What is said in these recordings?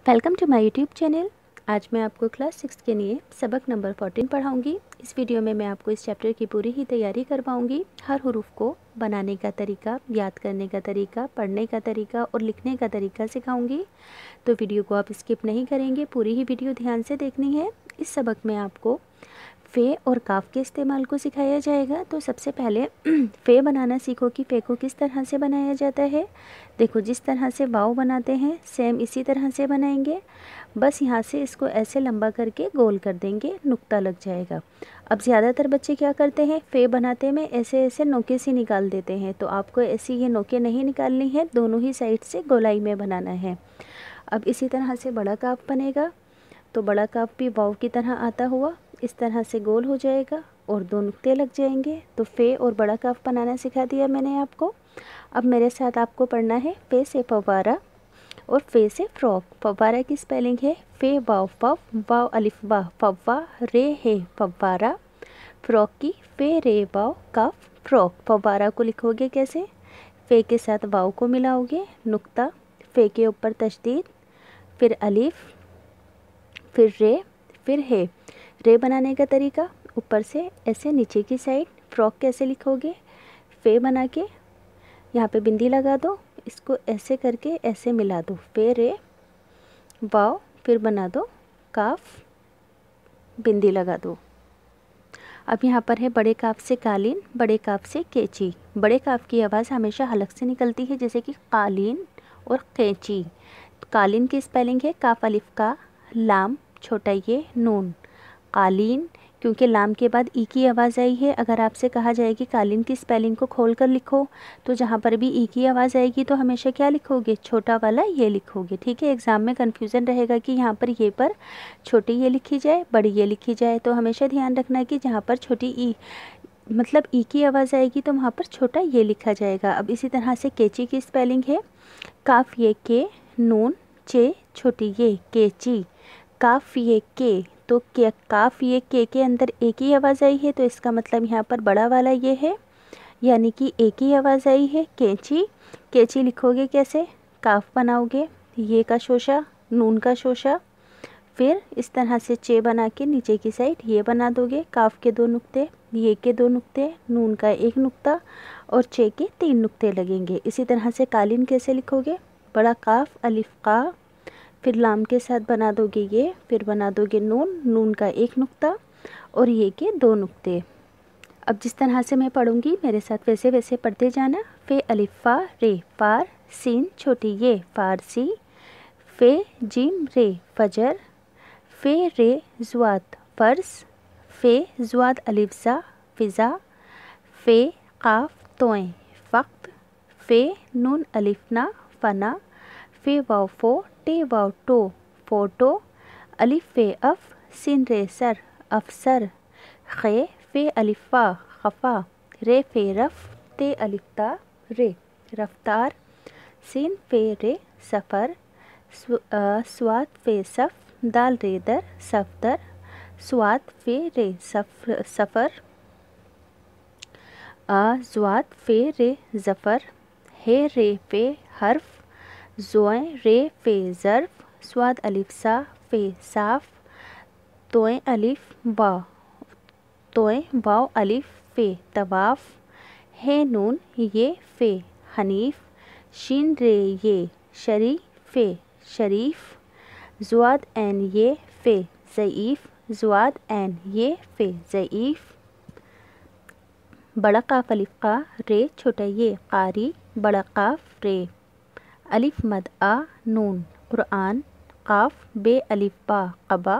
Welcome to my YouTube channel. आज मैं आपको क्लास 6 के लिए सबक नंबर 14 पढ़ाऊंगी। इस वीडियो में मैं आपको इस चैप्टर की पूरी ही तैयारी करवाऊंगी। हर हुरूफ को बनाने का तरीका, याद करने का तरीका, पढ़ने का तरीका और लिखने का तरीका सिखाऊंगी। तो वीडियो को आप स्किप नहीं करेंगे, पूरी ही वीडियो ध्यान से देखनी है। इस सबक में आपको फ़े और काफ के इस्तेमाल को सिखाया जाएगा। तो सबसे पहले फ़े बनाना सीखो कि फ़े को किस तरह से बनाया जाता है। देखो, जिस तरह से वाव बनाते हैं सेम इसी तरह से बनाएंगे। बस यहाँ से इसको ऐसे लंबा करके गोल कर देंगे, नुक्ता लग जाएगा। अब ज़्यादातर बच्चे क्या करते हैं, फ़े बनाते में ऐसे ऐसे नोके से निकाल देते हैं। तो आपको ऐसी ये नोके नहीं निकालनी है, दोनों ही साइड से गोलाई में बनाना है। अब इसी तरह से बड़ा काफ बनेगा। तो बड़ा काफ भी वाव की तरह आता हुआ इस तरह से गोल हो जाएगा और दो नुक्ते लग जाएंगे। तो फ़े और बड़ा काफ बनाना सिखा दिया मैंने आपको। अब मेरे साथ आपको पढ़ना है फ़े से फव्वारा और फ़े से फ्रॉक। फव्वारा की स्पेलिंग है फ़े वाव फव, वाव अलिफ वाह, फव्वा रे है फव्वारा। फ्रॉक की फ़े रे वाव काफ फ्रॉक। फव्वारा को लिखोगे कैसे, फ़े के साथ वाव को मिलाओगे, नुक्ता, फ़े के ऊपर तशदीद, फिर अलिफ, फिर रे, फिर है। रे बनाने का तरीका, ऊपर से ऐसे नीचे की साइड। फ्रॉक कैसे लिखोगे, फ़े बना के यहाँ पे बिंदी लगा दो, इसको ऐसे करके ऐसे मिला दो, फ़े रे वाव, फिर बना दो काफ, बिंदी लगा दो। अब यहाँ पर है बड़े काफ से कालीन, बड़े काफ से कैंची। बड़े काफ की आवाज़ हमेशा हलक से निकलती है, जैसे कि कालीन और कैंची। कालीन की स्पेलिंग है काफ अलिफ का, लाम छोटा ये नून। कालीन, क्योंकि लाम के बाद ई की आवाज़ आई है। अगर आपसे कहा जाए कि कालीन की स्पेलिंग को खोल कर लिखो, तो जहाँ पर भी ई की आवाज़ आएगी तो हमेशा क्या लिखोगे, छोटा वाला ये लिखोगे। ठीक है, एग्ज़ाम में कन्फ्यूज़न रहेगा कि यहाँ पर ये पर छोटी ये लिखी जाए, बड़ी ये लिखी जाए। तो हमेशा ध्यान रखना कि जहाँ पर छोटी ई मतलब ई की आवाज़ आएगी तो वहाँ पर छोटा ये लिखा जाएगा। अब इसी तरह से कैंची की स्पेलिंग है काफ ये के, नून चे छोटी ये, कैंची। काफ ये के, तो क्या काफ ये के अंदर एक ही आवाज़ आई है, तो इसका मतलब यहाँ पर बड़ा वाला ये है, यानी कि एक ही आवाज़ आई है, कैंची। कैंची लिखोगे कैसे, काफ बनाओगे, ये का शोशा, नून का शोशा, फिर इस तरह से चे बना के नीचे की साइड ये बना दोगे। काफ के दो नुक्ते, ये के दो नुक्ते, नून का एक नुक्ता और चे के 3 नुक्ते लगेंगे। इसी तरह से कालीन कैसे लिखोगे, बड़ा काफ अलिफ का, फिर लाम के साथ बना दोगे ये, फिर बना दोगे नून, नून का एक नुक्ता और ये के 2 नुक्ते। अब जिस तरह से मैं पढ़ूंगी मेरे साथ वैसे वैसे पढ़ते जाना। फ़े अलिफ़ा रे फार, सीन छोटी ये फारसी, फ़े जिम रे फजर, फ़े रे ज़ुआद फ़र्स, फ़े ज़ुआद अलिफ़ा फ़िज़ा, फ़े काफ तोएं फ़क्त, फ़े नून अलिफ़ना फ़ना, फ़े वाव फ़ो टे वाव टो फ़ोटो, अलिफ फ़े अफ, सिन रे सर अफसर, खे फ़े अलिफ़ा खफ़ा, रे फ़े रफ़, ते अलिफ़ता रे रफ्तार, सिन फ़े रे सफ़र, स्वाद फ़े सफ़, दाल रे दर सफ़दर, स्वाद फ़े रे सफ़र, ज़्वाद फ़े रे ज़फ़र, हे रे फ़े हर्फ, ज़ोएं रे फ़े ज़र्फ़, स्वाद अलिफ सा फ़े साफ़, तोएं अलिफ वा, तोएं वाव अलिफ फ़े तवाफ़, है नून ये फ़े हनीफ़, शीन रे ये शरी फ़े शरीफ़, ज़ुआद एन ये फ़े ज़ईफ़, ज़ुआद एन ये फ़े ज़ईफ़। बड़ा काफ अलिफ का रे छोटा ये कारी, बड़ा काफ रे, अलिफ मद आ नून कुरआन, काफ बे अलिफ बा कबा,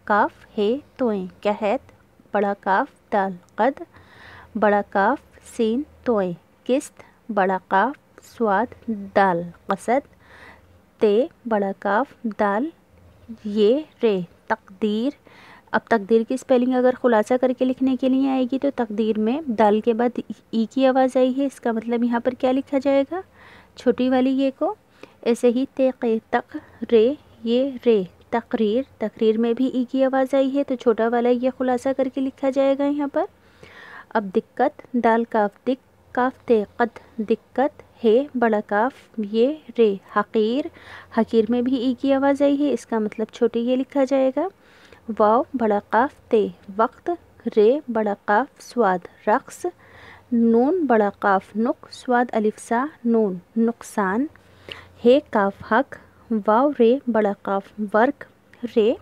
काफ है तोएं कहत, बड़ा काफ दाल कद, बड़ा काफ सीन तोएं किस्त, बड़ा काफ स्वाद दाल कसद, ते बड़ा काफ दाल ये रे तकदीर। अब तकदीर की स्पेलिंग अगर खुलासा करके लिखने के लिए आएगी तो तकदीर में दाल के बाद ई की आवाज़ आई है, इसका मतलब यहाँ पर क्या लिखा जाएगा, छोटी वाली ये को। ऐसे ही ते तक रे ये रे तकरीर, तकरीर में भी ई की आवाज़ आई है तो छोटा वाला ये खुलासा करके लिखा जाएगा यहाँ पर। अब दिक्कत, दाल काफ दिक, काफ ते कद दिक्कत, हे बड़ा काफ ये रे हकीर, हकीर में भी ई की आवाज़ आई है, इसका मतलब छोटी ये लिखा जाएगा। वाव बड़ा काफ ते वक्त, रे बड़ा काफ स्वाद रक्स, नून बड़ा काफ नुक स्वाद अलिफ सा नून नुकसान, हे काफ हक, वाव रे बड़ा काफ वर्क रे,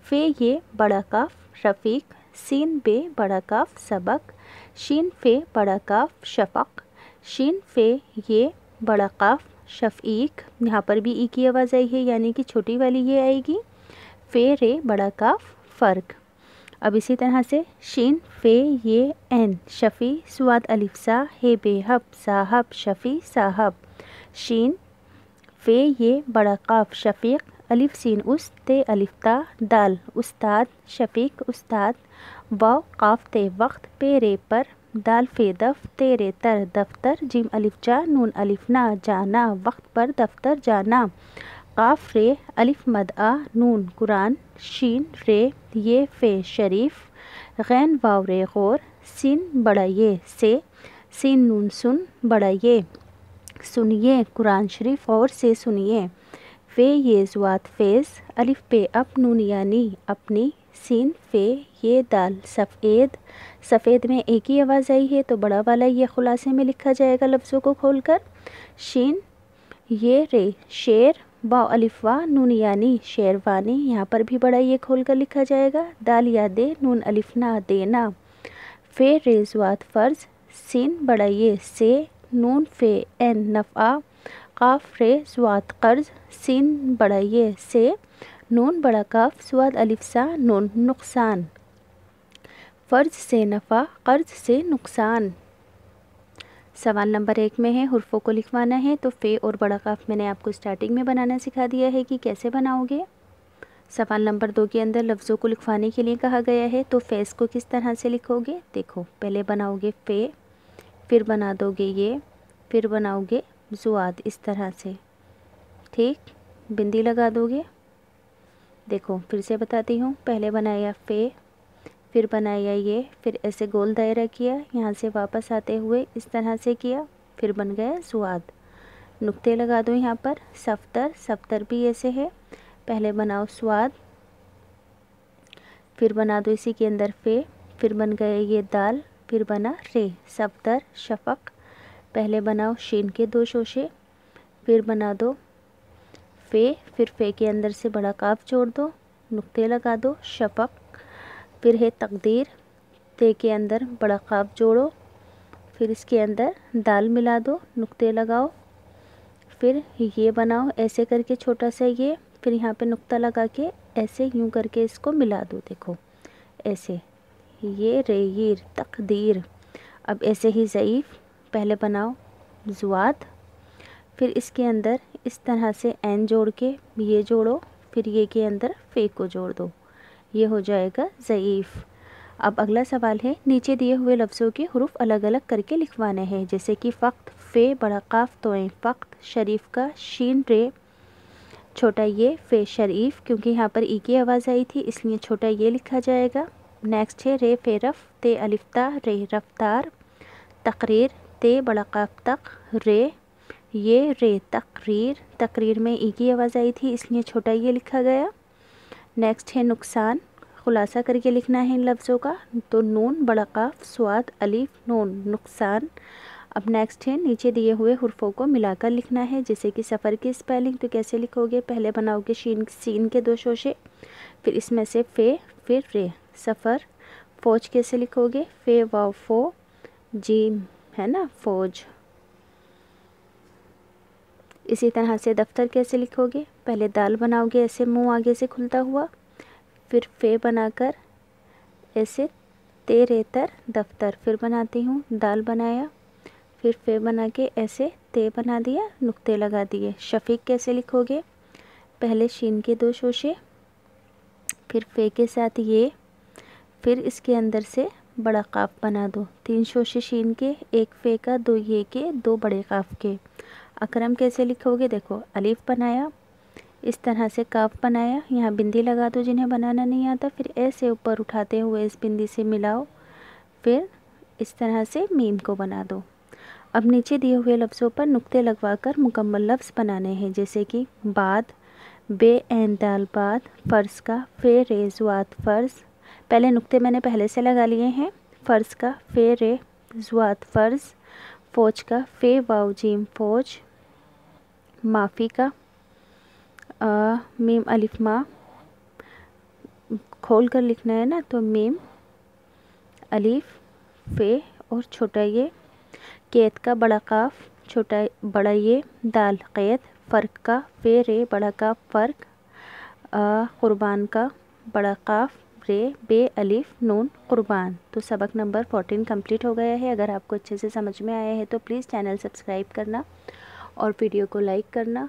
फे ये बड़ा काफ रफ़ीक, सीन बे बड़ा काफ सबक, शीन फे बड़ा काफ शफ़क़, शीन फे ये बड़ा काफ शफ़ीक, यहाँ पर भी ई की आवाज़ आई है यानी कि छोटी वाली ये आएगी। फे रे बड़ा काफ फ़र्क। अब इसी तरह से शीन फे ये एन शफ़ी स्वाद अलिफ सा, हे बेहब साहब शफ़ी साहब, शीन फे ये बड़ा काफ शफ़ीक, अलिफ सीन उस ते अलिफ ता दाल उस्ताद शफ़ीक उस्ताद, वाव काफ ते वक्त पे रे पर, दाल फे दफ तेरे तर दफ्तर, जिम अलिफ जा नून अलिफ ना जाना वक्त पर दफ्तर जाना, काफ रे अलिफ मद आ नून कुरान, शीन रे ये फे शरीफ, गैन वाव रे गौर, सीन बड़ा ये से, सीन नून सुन बड़ा ये सुनिए कुरान शरीफ और से सुनिए, फे ये ज़ुआत फेज़, अलिफ पे अप नून यानी अपनी, सीन फे ये दाल सफ़ेद, सफ़ेद में एक ही आवाज़ आई है तो बड़ा वाला ये खुलासे में लिखा जाएगा लफ्ज़ों को खोलकर। शीन ये रे शेर, वाव अलिफ वा नून यानी शेरवानी, यहाँ पर भी बड़ा ये खोलकर लिखा जाएगा। दाल या दे नून अलिफ ना देना, फे रे ज़ुआत फ़र्ज़, सीन बड़ा ये से, नून फे एन नफ़ा, काफ रे ज़ुआत कर्ज़, सीन बड़ा ये से, नून बड़ा काफ स्वाद अलिफ सा नून नुकसान, फ़र्ज से नफ़ा कर्ज से नुकसान। सवाल नंबर 1 में है हुर्फ़ों को लिखवाना है, तो फ़े और बड़ा काफ मैंने आपको स्टार्टिंग में बनाना सिखा दिया है कि कैसे बनाओगे। सवाल नंबर 2 के अंदर लफ्ज़ों को लिखवाने के लिए कहा गया है, तो फ़ेस को किस तरह से लिखोगे। देखो पहले बनाओगे फ़े, फिर बना दोगे ये, फिर बनाओगे ज़ुआद इस तरह से, ठीक, बिंदी लगा दोगे। देखो फिर से बताती हूँ, पहले बनाया फ़े, फिर बनाया ये, फिर ऐसे गोल दायरा किया, यहाँ से वापस आते हुए इस तरह से किया, फिर बन गया ज़ुआद। नुक्ते लगा दो यहाँ पर। सफ्तर, सफ्तर भी ऐसे है, पहले बनाओ स्वाद, फिर बना दो इसी के अंदर फ़े, फिर बन गए ये दाल, फिर बना रे सफ्तर शफ़क़, पहले बनाओ शीन के 2 शोशे, फिर बना दो फ़े, फिर फ़े के अंदर से बड़ा काफ जोड़ दो, नुक्ते लगा दो शफ़क़, फिर है तकदीर, ते के अंदर बड़ा काफ जोड़ो, फिर इसके अंदर दाल मिला दो, नुक्ते लगाओ, फिर ये बनाओ ऐसे करके छोटा सा ये, फिर यहाँ पे नुक्ता लगा के ऐसे यूं करके इसको मिला दो। देखो ऐसे, ये रेयीर तकदीर। अब ऐसे ही ज़ईफ़, पहले बनाओ ज़ुआद, फिर इसके अंदर इस तरह से एन जोड़ के ये जोड़ो, फिर ये के अंदर फ़े को जोड़ दो, ये हो जाएगा ज़ईफ़। अब अगला सवाल है, नीचे दिए हुए लफ्ज़ों के हुरूफ अलग अलग करके लिखवाने हैं, जैसे कि फ़क्त फ़े बड़ा काफ तोएं फ़क्त, शरीफ का शीन रे छोटा ये, फ़े शरीफ, क्योंकि यहाँ पर ई की आवाज़ आई थी इसलिए छोटा ये लिखा जाएगा। नेक्स्ट है रे फ़े रफ़ ते अलिफ्ता रे रफ्तार, तकरीर ते बड़ा काफ तक रे, ये रे तकरीर, तकरीर में ई की आवाज़ आई थी इसलिए छोटा ये लिखा गया। नेक्स्ट है नुकसान, खुलासा करके लिखना है इन लफ्ज़ों का, तो नून बड़ा काफ स्वाद अलिफ नून नुकसान। अब नेक्स्ट है नीचे दिए हुए हुर्फ़ों को मिलाकर लिखना है, जैसे कि सफ़र की स्पेलिंग, तो कैसे लिखोगे, पहले बनाओगे सीन के 2 शोशे, फिर इसमें से फ़े, फिर रे। सफ़र, फ़ौज कैसे लिखोगे, फ़े वाव फ़ो, जीम है ना फ़ौज। इसी तरह से दफ्तर कैसे लिखोगे, पहले दाल बनाओगे ऐसे मुंह आगे से खुलता हुआ, फिर फ़े बनाकर ऐसे तेरे तर दफ्तर, फिर बनाती हूँ दाल बनाया, फिर फ़े बना के ऐसे ते बना दिया, नुक्ते लगा दिए। शफ़ीक कैसे लिखोगे, पहले शीन के 2 शोशे, फिर फ़े के साथ ये, फिर इसके अंदर से बड़ा काफ बना दो, 3 शोशे शीन के, 1 फ़े का, 2 ये के, 2 बड़े काफ के। अकरम कैसे लिखोगे, देखो अलीफ बनाया, इस तरह से काफ बनाया, यहाँ बिंदी लगा दो जिन्हें बनाना नहीं आता, फिर ऐसे ऊपर उठाते हुए इस बिंदी से मिलाओ, फिर इस तरह से मीम को बना दो। अब नीचे दिए हुए लफ्ज़ों पर नुक्ते लगवाकर मुकम्मल लफ्ज़ बनाने हैं, जैसे कि बाद, बे एन दाल बाद, फ़र्ज़ का फ़े रे ज़ुआत फ़र्ज़। पहले नुक्ते मैंने पहले से लगा लिए हैं। फ़र्ज़ का फ़े रे ज़ुआत फ़र्ज़, फ़ौज का फ़े वाव जीम फ़ौज, माफ़ी का मीम अलिफ मा खोल कर लिखना है ना, तो मीम अलिफ फ़े और छोटा ये, कैद का बड़ा काफ छोटा बड़ा ये, दाल कैद, फ़र्क का फ़े रे बड़ा काफ फ़र्क, क़ुरबान का बड़ा काफ रे बे अलिफ नून क़ुरबान। तो सबक नंबर 14 कंप्लीट हो गया है। अगर आपको अच्छे से समझ में आया है तो प्लीज़ चैनल सब्सक्राइब करना और वीडियो को लाइक करना।